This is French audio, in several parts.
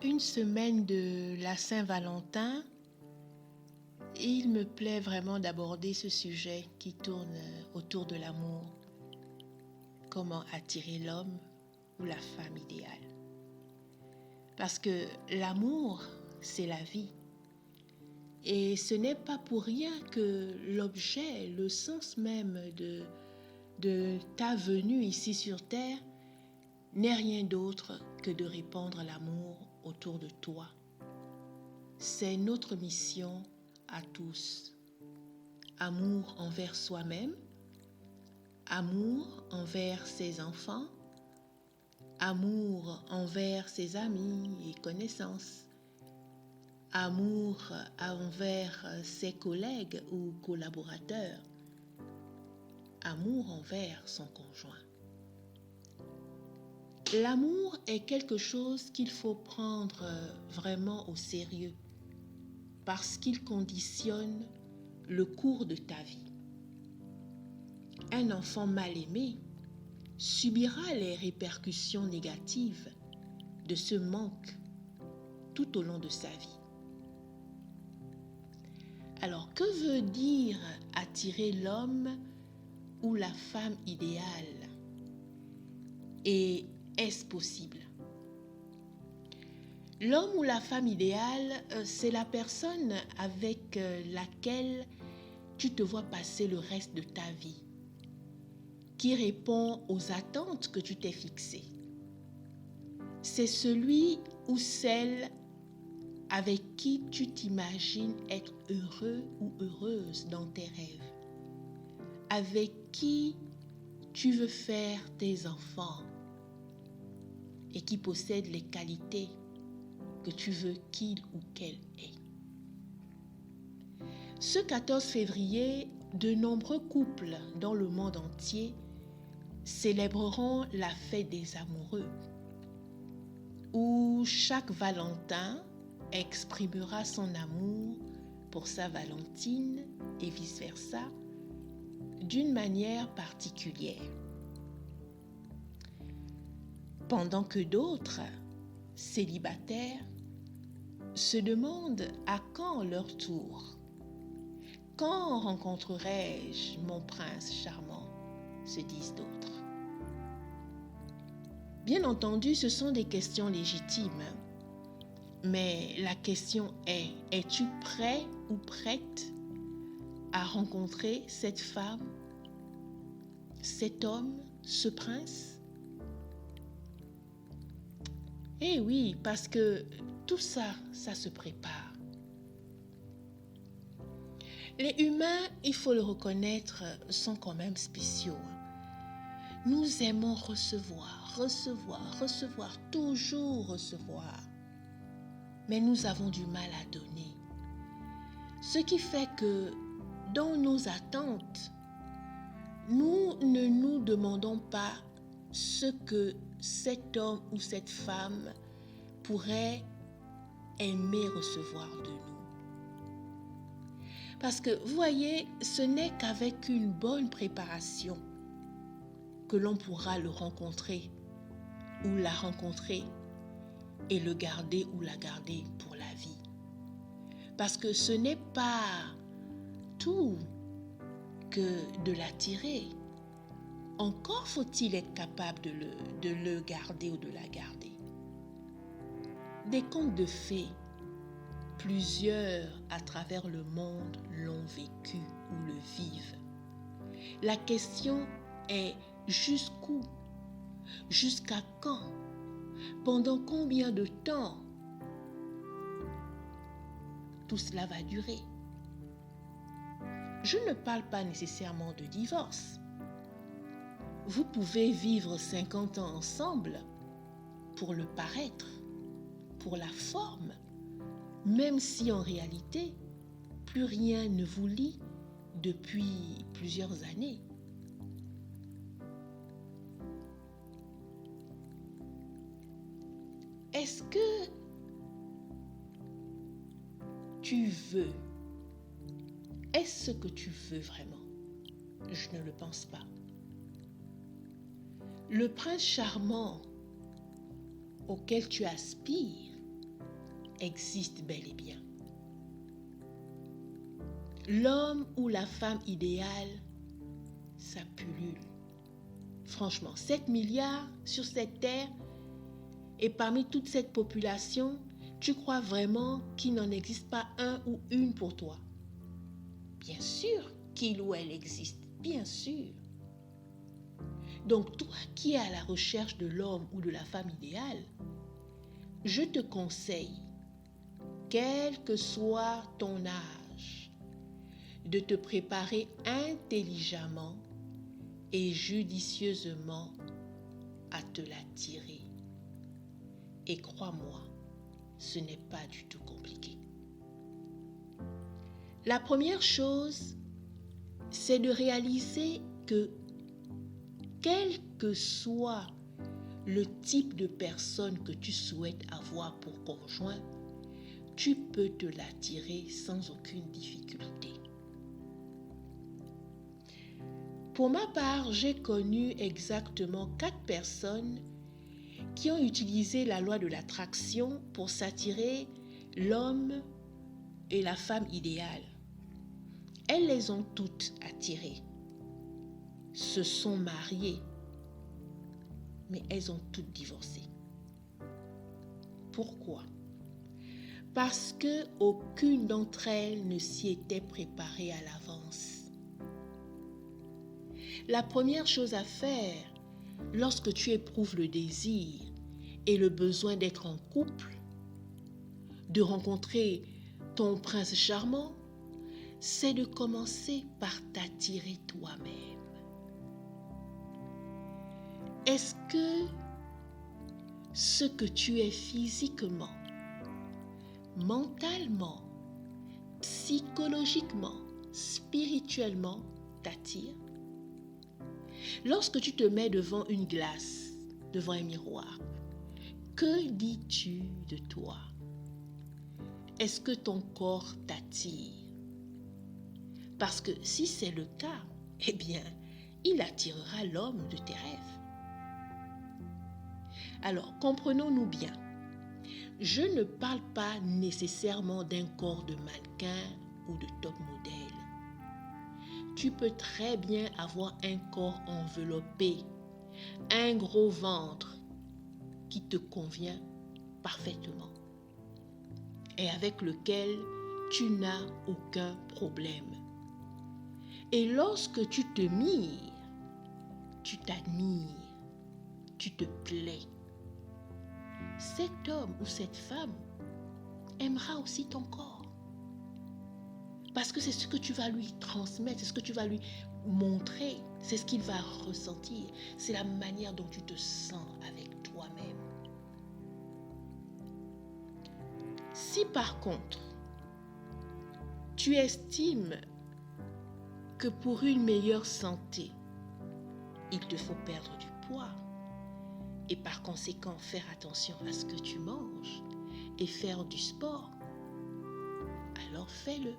une semaine de la Saint-Valentin, il me plaît vraiment d'aborder ce sujet qui tourne autour de l'amour. Comment attirer l'homme ou la femme idéale. Parce que l'amour, c'est la vie. Et ce n'est pas pour rien que l'objet, le sens même de ta venue ici sur Terre n'est rien d'autre que de répandre l'amour autour de toi. C'est notre mission à tous. Amour envers soi-même, amour envers ses enfants, amour envers ses amis et connaissances, amour envers ses collègues ou collaborateurs, amour envers son conjoint. L'amour est quelque chose qu'il faut prendre vraiment au sérieux parce qu'il conditionne le cours de ta vie. Un enfant mal aimé subira les répercussions négatives de ce manque tout au long de sa vie. Alors, que veut dire attirer l'homme ou la femme idéale? Et est-ce possible? L'homme ou la femme idéale, c'est la personne avec laquelle tu te vois passer le reste de ta vie, qui répond aux attentes que tu t'es fixées. C'est celui ou celle avec qui tu t'imagines être heureux ou heureuse dans tes rêves, avec qui tu veux faire tes enfants et qui possède les qualités que tu veux qu'il ou qu'elle ait. Ce 14 février, de nombreux couples dans le monde entier célébreront la fête des amoureux, où chaque Valentin exprimera son amour pour sa Valentine et vice-versa d'une manière particulière. Pendant que d'autres, célibataires, se demandent à quand leur tour. Quand rencontrerai-je mon prince charmant, se disent d'autres. Bien entendu, ce sont des questions légitimes. Mais la question est, es-tu prêt ou prête à rencontrer cette femme, cet homme, ce prince? Eh oui, parce que tout ça, ça se prépare. Les humains, il faut le reconnaître, sont quand même spéciaux. Nous aimons recevoir, toujours recevoir. Mais nous avons du mal à donner. Ce qui fait que dans nos attentes, nous ne nous demandons pas ce que cet homme ou cette femme pourrait aimer recevoir de nous. Parce que, vous voyez, ce n'est qu'avec une bonne préparation que l'on pourra le rencontrer ou la rencontrer et le garder ou la garder pour la vie. Parce que ce n'est pas tout que de l'attirer. Encore faut-il être capable de le garder ou de la garder. Des contes de fées, plusieurs à travers le monde l'ont vécu ou le vivent. La question est jusqu'où? Jusqu'à quand? Pendant combien de temps tout cela va durer? Je ne parle pas nécessairement de divorce. Vous pouvez vivre 50 ans ensemble pour le paraître, pour la forme, même si en réalité, plus rien ne vous lie depuis plusieurs années. Est-ce que tu veux? Est-ce ce que tu veux vraiment? Je ne le pense pas. Le prince charmant auquel tu aspires existe bel et bien. L'homme ou la femme idéale, ça pullule. Franchement, 7 milliards sur cette terre, et parmi toute cette population, tu crois vraiment qu'il n'en existe pas un ou une pour toi? Bien sûr qu'il ou elle existe, bien sûr. Donc toi qui es à la recherche de l'homme ou de la femme idéale, je te conseille, quel que soit ton âge, de te préparer intelligemment et judicieusement à te l'attirer. Et crois-moi, ce n'est pas du tout compliqué. La première chose, c'est de réaliser que quel que soit le type de personne que tu souhaites avoir pour conjoint, tu peux te l'attirer sans aucune difficulté. Pour ma part, j'ai connu exactement 4 personnes qui ont utilisé la loi de l'attraction pour s'attirer l'homme et la femme idéale. Elles les ont toutes attirées, se sont mariées, mais elles ont toutes divorcé. Pourquoi? Parce qu'aucune d'entre elles ne s'y était préparée à l'avance. La première chose à faire, lorsque tu éprouves le désir et le besoin d'être en couple, de rencontrer ton prince charmant, c'est de commencer par t'attirer toi-même. Est-ce que ce que tu es physiquement, mentalement, psychologiquement, spirituellement t'attire? Lorsque tu te mets devant une glace, devant un miroir, que dis-tu de toi? Est-ce que ton corps t'attire? Parce que si c'est le cas, eh bien, il attirera l'homme de tes rêves. Alors, comprenons-nous bien. Je ne parle pas nécessairement d'un corps de mannequin ou de top modèle. Tu peux très bien avoir un corps enveloppé, un gros ventre qui te convient parfaitement et avec lequel tu n'as aucun problème. Et lorsque tu te mires, tu t'admires, tu te plais, cet homme ou cette femme aimera aussi ton corps. Parce que c'est ce que tu vas lui transmettre, c'est ce que tu vas lui montrer, c'est ce qu'il va ressentir, c'est la manière dont tu te sens avec toi-même. Si par contre, tu estimes que pour une meilleure santé, il te faut perdre du poids et par conséquent faire attention à ce que tu manges et faire du sport, alors fais-le.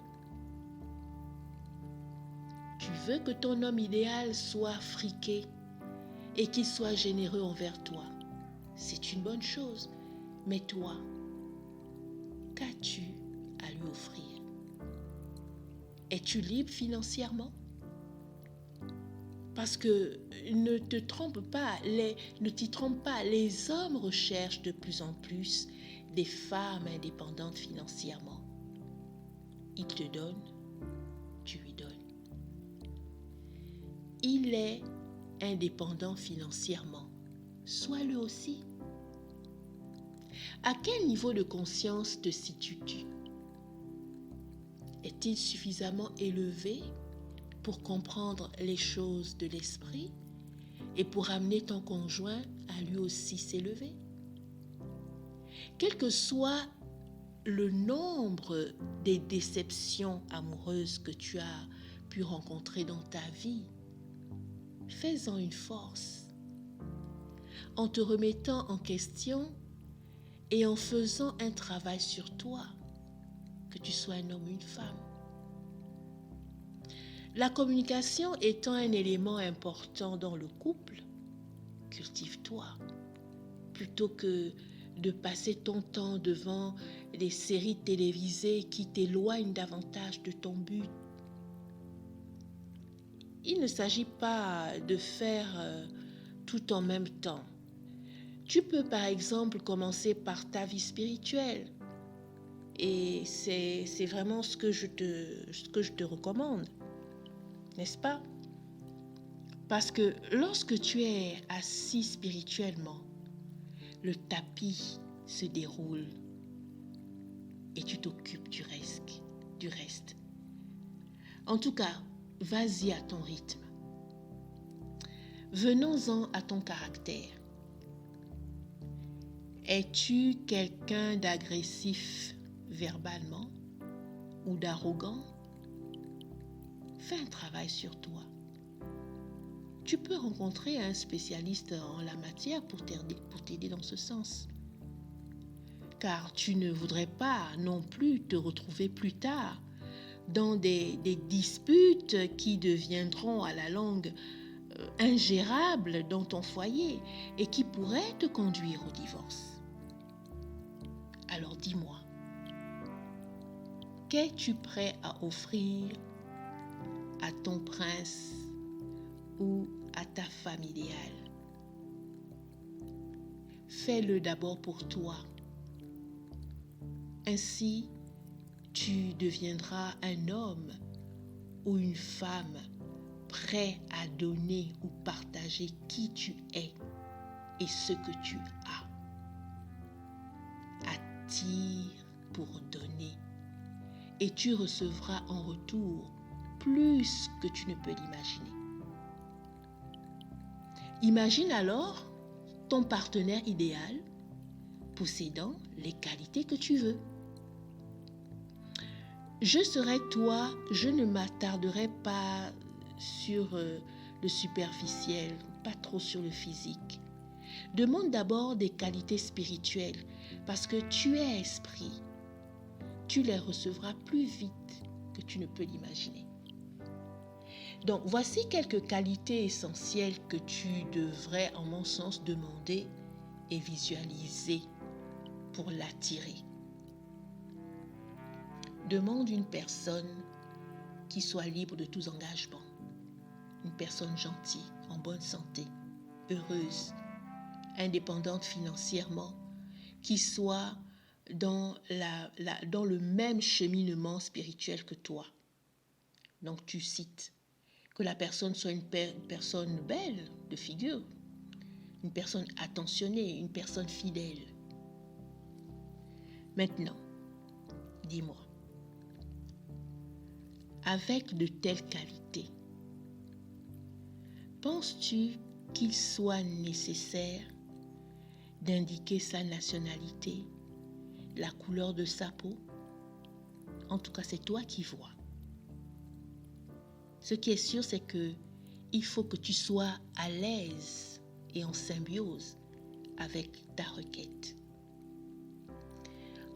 Tu veux que ton homme idéal soit friqué et qu'il soit généreux envers toi. C'est une bonne chose. Mais toi, qu'as-tu à lui offrir? Es-tu libre financièrement? Parce que ne t'y trompe pas, les hommes recherchent de plus en plus des femmes indépendantes financièrement. Ils te donnent, tu lui donnes. Il est indépendant financièrement. Sois-le aussi. À quel niveau de conscience te situes-tu? Est-il suffisamment élevé pour comprendre les choses de l'esprit et pour amener ton conjoint à lui aussi s'élever? Quel que soit le nombre des déceptions amoureuses que tu as pu rencontrer dans ta vie, fais-en une force. En te remettant en question et en faisant un travail sur toi, que tu sois un homme ou une femme. La communication étant un élément important dans le couple, cultive-toi. Plutôt que de passer ton temps devant des séries télévisées qui t'éloignent davantage de ton but. Il ne s'agit pas de faire tout en même temps. Tu peux par exemple commencer par ta vie spirituelle. Et c'est vraiment ce que je te recommande, n'est-ce pas? Parce que lorsque tu es assis spirituellement, le tapis se déroule et tu t'occupes du reste. En tout cas, vas-y à ton rythme. Venons-en à ton caractère. Es-tu quelqu'un d'agressif verbalement ou d'arrogant? Fais un travail sur toi. Tu peux rencontrer un spécialiste en la matière pour t'aider dans ce sens. Car tu ne voudrais pas non plus te retrouver plus tard dans des disputes qui deviendront à la longue ingérables dans ton foyer et qui pourraient te conduire au divorce. Alors dis-moi, qu'es-tu prêt à offrir à ton prince ou à ta femme idéale? Fais-le d'abord pour toi. Ainsi, tu deviendras un homme ou une femme prêt à donner ou partager qui tu es et ce que tu as. Attire pour donner et tu recevras en retour plus que tu ne peux l'imaginer. Imagine alors ton partenaire idéal possédant les qualités que tu veux. Je serais toi, je ne m'attarderai pas sur le superficiel, pas trop sur le physique. Demande d'abord des qualités spirituelles parce que tu es esprit. Tu les recevras plus vite que tu ne peux l'imaginer. Donc, voici quelques qualités essentielles que tu devrais, en mon sens, demander et visualiser pour l'attirer. Demande une personne qui soit libre de tous engagements, une personne gentille, en bonne santé, heureuse, indépendante financièrement, qui soit dans le même cheminement spirituel que toi. Donc tu cites que la personne soit une personne belle de figure, une personne attentionnée, une personne fidèle. Maintenant, dis-moi, avec de telles qualités, penses-tu qu'il soit nécessaire d'indiquer sa nationalité, la couleur de sa peau? En tout cas, c'est toi qui vois. Ce qui est sûr, c'est que il faut que tu sois à l'aise et en symbiose avec ta requête.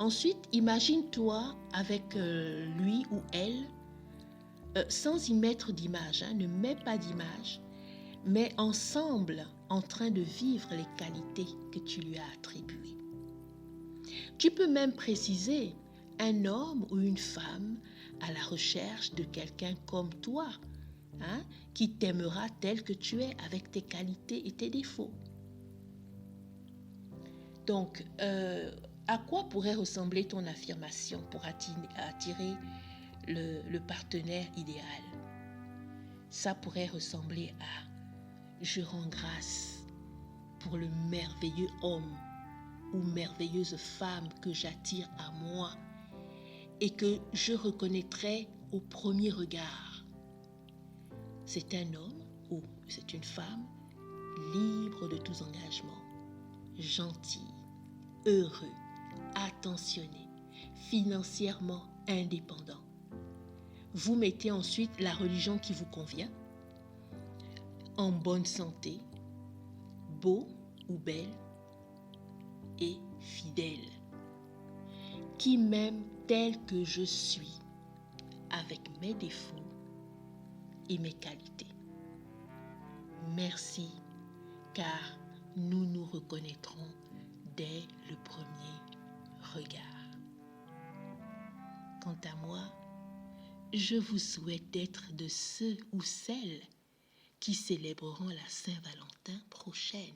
Ensuite, imagine-toi avec lui ou elle, sans y mettre d'image, ne mets pas d'image, mais ensemble en train de vivre les qualités que tu lui as attribuées. Tu peux même préciser un homme ou une femme à la recherche de quelqu'un comme toi, qui t'aimera tel que tu es avec tes qualités et tes défauts. Donc, à quoi pourrait ressembler ton affirmation pour attirer le partenaire idéal? Ça pourrait ressembler à « Je rends grâce pour le merveilleux homme ou merveilleuse femme que j'attire à moi et que je reconnaîtrai au premier regard. C'est un homme ou c'est une femme libre de tous engagements, gentil, heureux, attentionné, financièrement indépendant. » Vous mettez ensuite la religion qui vous convient, en bonne santé, beau ou belle et fidèle, qui m'aime tel que je suis, avec mes défauts et mes qualités. Merci, car nous nous reconnaîtrons dès le premier regard. quant à moi, je vous souhaite d'être de ceux ou celles qui célébreront la Saint-Valentin prochaine.